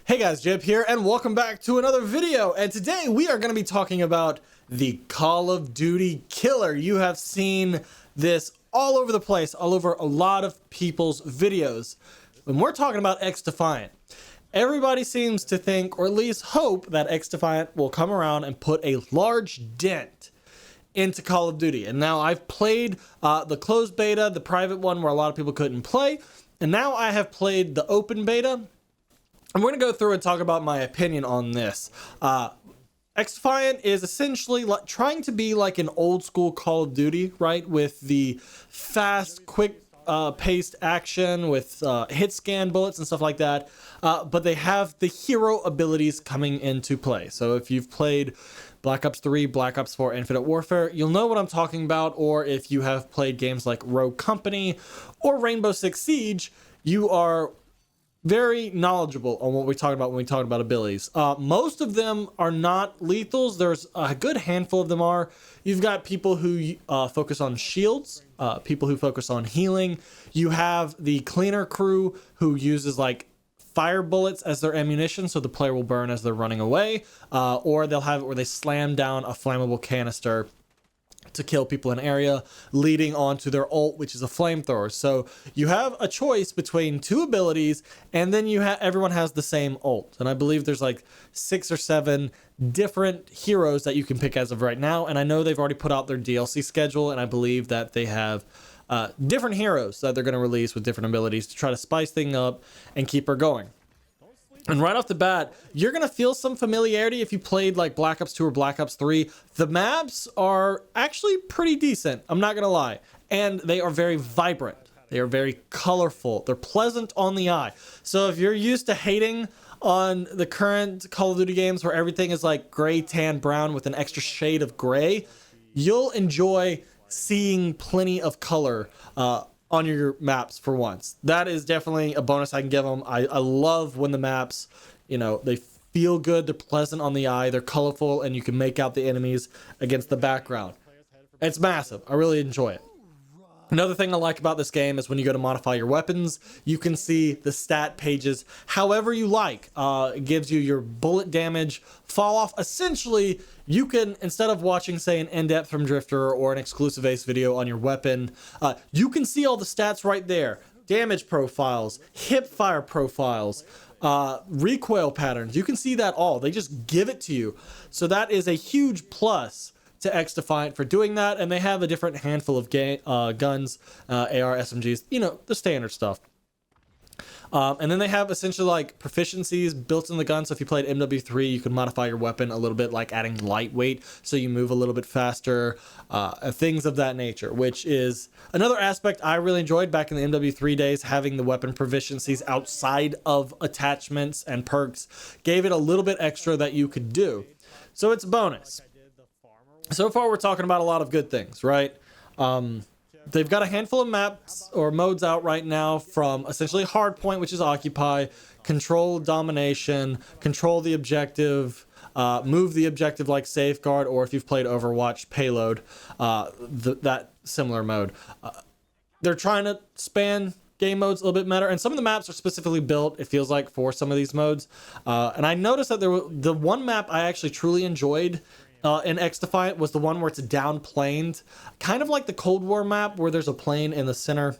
Hey guys, JHub here, and welcome back to another video. And today we are going to be talking about the Call of Duty killer. You have seen this all over the place, all over a lot of people's videos. When we're talking about xDEFIANT, everybody seems to think, or at least hope, that xDEFIANT will come around and put a large dent into Call of Duty. And now I've played the closed beta, the private one where a lot of people couldn't play, and now I have played the open beta. I'm going to go through and talk about my opinion on this. xDEFIANT is essentially trying to be like an old school Call of Duty, right? With the fast, quick paced action with hit scan bullets and stuff like that. But they have the hero abilities coming into play. So if you've played Black Ops 3, Black Ops 4, Infinite Warfare, you'll know what I'm talking about. Or if you have played games like Rogue Company or Rainbow Six Siege, you are very knowledgeable on what we talk about when we talk about abilities. Most of them are not lethals. There's a good handful of them are. You've got people who focus on shields, people who focus on healing. You have the cleaner crew who uses like fire bullets as their ammunition, so the player will burn as they're running away, or they'll have it where they slam down a flammable canister to kill people in area, leading on to their ult, which is a flamethrower. So you have a choice between two abilities, and then everyone has the same ult. And I believe there's like 6 or 7 different heroes that you can pick as of right now. And I know they've already put out their DLC schedule, and I believe that they have different heroes that they're going to release with different abilities to try to spice things up and keep her going. And right off the bat, you're going to feel some familiarity if you played like Black Ops 2 or Black Ops 3. The maps are actually pretty decent, I'm not going to lie. And they are very vibrant. They are very colorful. They're pleasant on the eye. So if you're used to hating on the current Call of Duty games where everything is like gray, tan, brown with an extra shade of gray, you'll enjoy seeing plenty of color on your maps for once. That is definitely a bonus I can give them. I love when the maps, they feel good, they're pleasant on the eye, they're colorful, and you can make out the enemies against the background. It's massive. I really enjoy it. Another thing I like about this game is when you go to modify your weapons, you can see the stat pages however you like. It gives you your bullet damage, fall off. Essentially, you can, instead of watching, say, an in-depth from Drifter or an exclusive Ace video on your weapon, you can see all the stats right there. Damage profiles, hip fire profiles, recoil patterns. You can see that all. They just give it to you. So that is a huge plus to xDEFIANT for doing that, and they have a different handful of guns, AR, SMGs, the standard stuff. And then they have essentially like proficiencies built in the gun. So if you played MW3, you can modify your weapon a little bit, like adding lightweight so you move a little bit faster, things of that nature, which is another aspect I really enjoyed back in the MW3 days. Having the weapon proficiencies outside of attachments and perks gave it a little bit extra that you could do. So it's a bonus. So far, we're talking about a lot of good things, right? They've got a handful of maps or modes out right now, from essentially Hardpoint, which is Occupy, Control Domination, Control the Objective, Move the Objective like Safeguard, or if you've played Overwatch, Payload, that similar mode. They're trying to span game modes a little bit better, and some of the maps are specifically built, it feels like, for some of these modes. And I noticed that the one map I actually truly enjoyed in xDEFIANT was the one where it's downplaned, kind of like the Cold War map where there's a plane in the center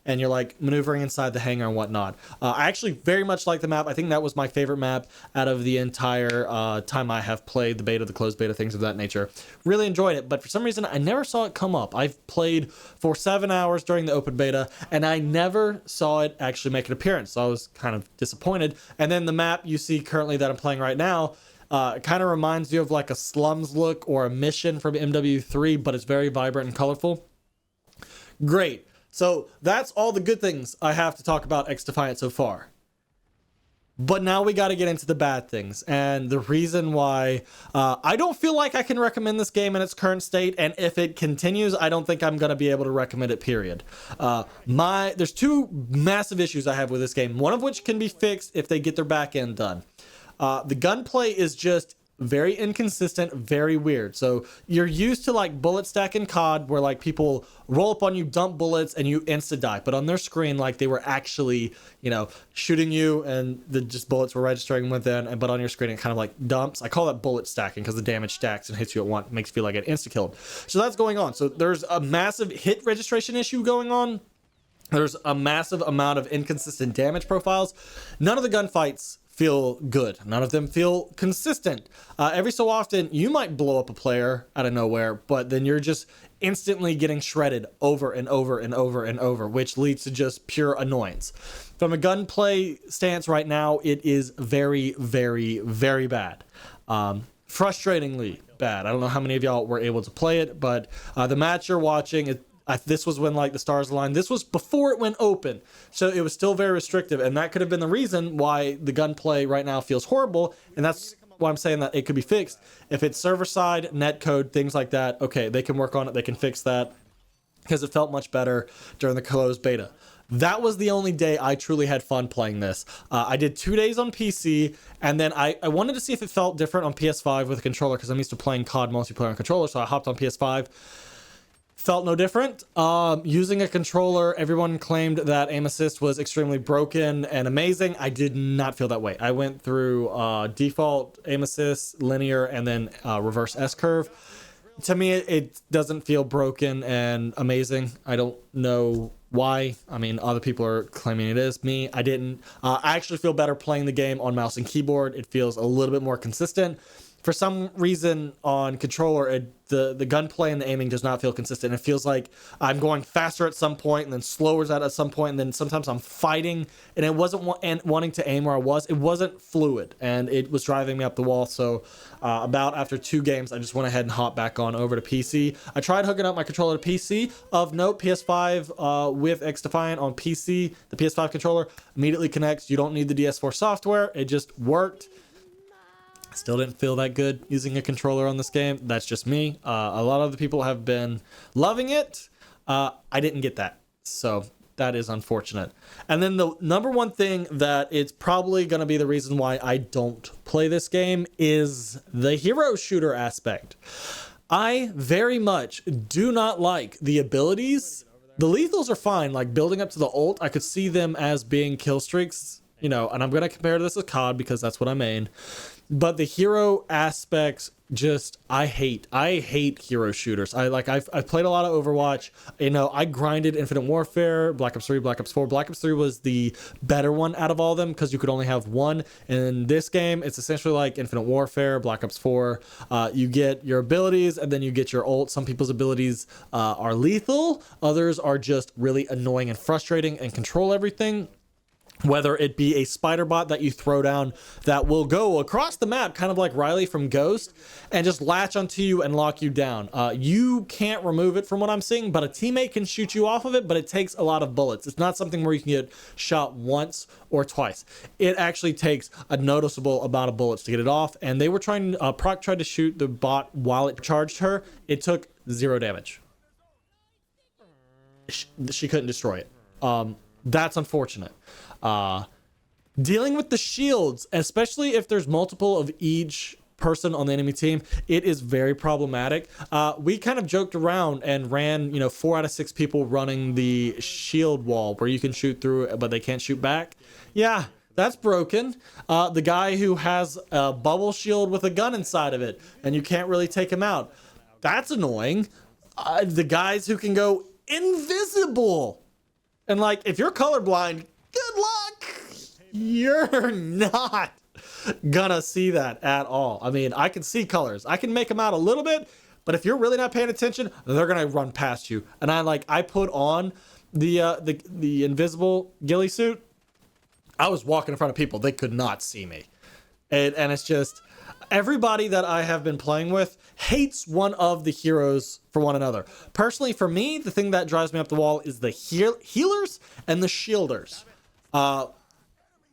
and you're like maneuvering inside the hangar and whatnot. I actually very much like the map. I think that was my favorite map out of the entire time I have played the beta, the closed beta, things of that nature. Really enjoyed it, but for some reason I never saw it come up. I've played for 7 hours during the open beta and I never saw it actually make an appearance, so I was kind of disappointed. And then the map you see currently that I'm playing right now, it kind of reminds you of like a slums look or a mission from MW3, but it's very vibrant and colorful. Great. So that's all the good things I have to talk about xDEFIANT so far. But now we got to get into the bad things, and the reason why I don't feel like I can recommend this game in its current state, and if it continues, I don't think I'm going to be able to recommend it, period. There's 2 massive issues I have with this game, one of which can be fixed if they get their back end done. The gunplay is just very inconsistent, very weird. So you're used to like bullet stack in COD where like people roll up on you, dump bullets, and you insta die. But on their screen, like they were actually, you know, shooting you and the just bullets were registering within. But on your screen, it kind of like dumps. I call that bullet stacking because the damage stacks and hits you at once, makes you feel like it insta killed. So that's going on. So there's a massive hit registration issue going on. There's a massive amount of inconsistent damage profiles. None of the gunfights feel good. None of them feel consistent. Every so often, you might blow up a player out of nowhere, but then you're just instantly getting shredded over and over and over and over, which leads to just pure annoyance. From a gunplay stance right now, it is very, very, very bad. Frustratingly bad. I don't know how many of y'all were able to play it, but the match you're watching, this was when like the stars aligned. This was before it went open, so it was still very restrictive, and that could have been the reason why the gunplay right now feels horrible. And that's why I'm saying that it could be fixed. If it's server side, net code, things like that, okay, they can work on it. They can fix that because it felt much better during the closed beta. That was the only day I truly had fun playing this. I did 2 days on PC, and then I wanted to see if it felt different on PS5 with a controller because I'm used to playing COD multiplayer on controller, so I hopped on PS5. Felt no different. Using a controller, everyone claimed that aim assist was extremely broken and amazing. I did not feel that way. I went through default aim assist, linear, and then reverse S-curve. To me, it doesn't feel broken and amazing. I don't know why. I mean, other people are claiming it is. Me, I didn't. I actually feel better playing the game on mouse and keyboard. It feels a little bit more consistent. For some reason on controller, the gunplay and the aiming does not feel consistent. It feels like I'm going faster at some point and then slower at some point, and then sometimes I'm fighting and it wasn't wanting to aim where I was. It wasn't fluid and it was driving me up the wall. So about after 2 games, I just went ahead and hopped back on over to PC. I tried hooking up my controller to PC. Of note, PS5 with xDEFIANT on PC, the PS5 controller immediately connects. You don't need the DS4 software. It just worked. Still didn't feel that good using a controller on this game. That's just me. A lot of the people have been loving it. I didn't get that. So that is unfortunate. And then the number one thing that it's probably going to be the reason why I don't play this game is the hero shooter aspect. I very much do not like the abilities. The lethals are fine, like building up to the ult. I could see them as being kill streaks, you know, and I'm going to compare this with COD because that's what I main. But the hero aspects, just I hate hero shooters. I've played a lot of Overwatch. You know, I grinded Infinite Warfare, Black Ops 3, Black Ops 4. Black Ops 3 was the better one out of all of them because you could only have one. In this game, it's essentially like Infinite Warfare, Black Ops 4. You get your abilities and then you get your ult. Some people's abilities are lethal. Others are just really annoying and frustrating and control everything. Whether it be a spider bot that you throw down that will go across the map, kind of like Riley from Ghost, and just latch onto you and lock you down. You can't remove it from what I'm seeing, but a teammate can shoot you off of it, but it takes a lot of bullets. It's not something where you can get shot once or twice. It actually takes a noticeable amount of bullets to get it off, and they were trying, Proc tried to shoot the bot while it charged her. It took 0 damage. She couldn't destroy it. That's unfortunate. Dealing with the shields, especially if there's multiple of each person on the enemy team, it is very problematic. We kind of joked around and ran, you know, 4 out of 6 people running the shield wall where you can shoot through it, but they can't shoot back. Yeah, that's broken. The guy who has a bubble shield with a gun inside of it and you can't really take him out. That's annoying. The guys who can go invisible. And like, if you're colorblind, good luck. You're not gonna see that at all. I mean, I can see colors. I can make them out a little bit, but if you're really not paying attention, they're gonna run past you. And I put on the invisible ghillie suit. I was walking in front of people. They could not see me. And it's just, everybody that I have been playing with hates one of the heroes for one another. Personally, for me, the thing that drives me up the wall is the healers and the shielders.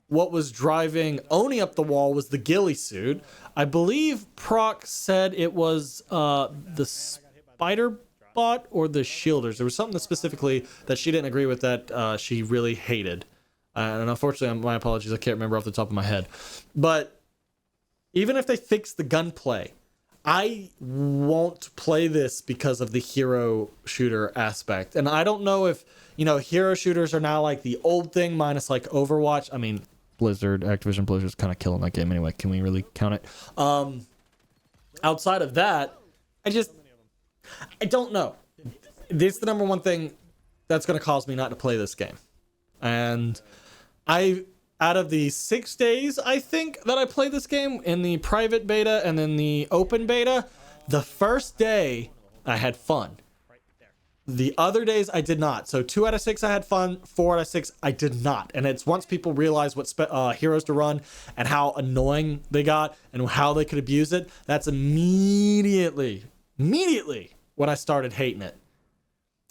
What was driving Oni up the wall was the ghillie suit. I believe Proc said it was the spider bot or the shielders. There was something specifically that she didn't agree with that she really hated. And unfortunately, my apologies, I can't remember off the top of my head. But even if they fix the gunplay, I won't play this because of the hero shooter aspect. And I don't know if, you know, hero shooters are now like the old thing minus like Overwatch. I mean, Activision Blizzard's kind of killing that game anyway. Can we really count it? Outside of that, I don't know. This is the number one thing that's going to cause me not to play this game. And out of the 6 days, I think, that I played this game in the private beta and then the open beta, the first day I had fun. The other days I did not. So 2 out of 6 I had fun, 4 out of 6 I did not. And it's once people realize what heroes to run and how annoying they got and how they could abuse it, that's immediately when I started hating it.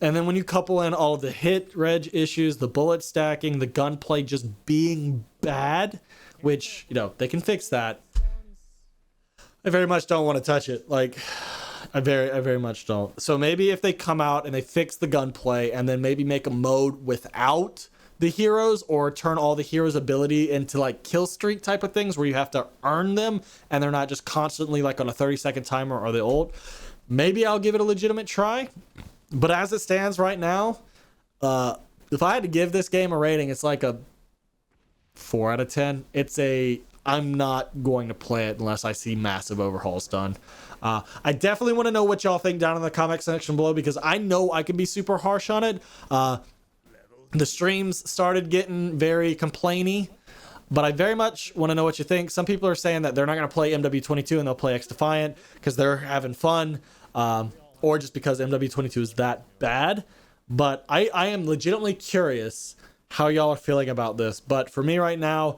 And then when you couple in all of the hit reg issues, the bullet stacking, the gunplay just being bad, which, you know, they can fix that. I very much don't want to touch it. Like, I very much don't. So maybe if they come out and they fix the gunplay and then maybe make a mode without the heroes or turn all the heroes' ability into like kill streak type of things where you have to earn them and they're not just constantly like on a 30-second timer or the ult, maybe I'll give it a legitimate try. But as it stands right now, if I had to give this game a rating, it's like a 4 out of 10. I'm not going to play it unless I see massive overhauls done. I definitely want to know what y'all think down in the comment section below, because I know I can be super harsh on it. The streams started getting very complainy, but I very much want to know what you think. Some people are saying that they're not going to play MW22 and they'll play xDEFIANT because they're having fun. Or just because MW22 is that bad. But I am legitimately curious how y'all are feeling about this. But for me right now,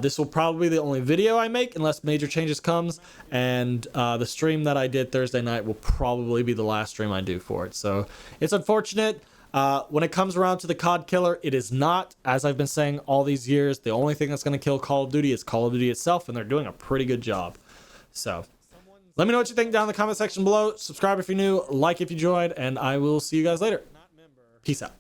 this will probably be the only video I make unless major changes comes. And the stream that I did Thursday night will probably be the last stream I do for it. So it's unfortunate. When it comes around to the COD killer, it is not, as I've been saying all these years, the only thing that's going to kill Call of Duty is Call of Duty itself. And they're doing a pretty good job. So let me know what you think down in the comment section below. Subscribe if you're new, like if you enjoyed, and I will see you guys later. Peace out.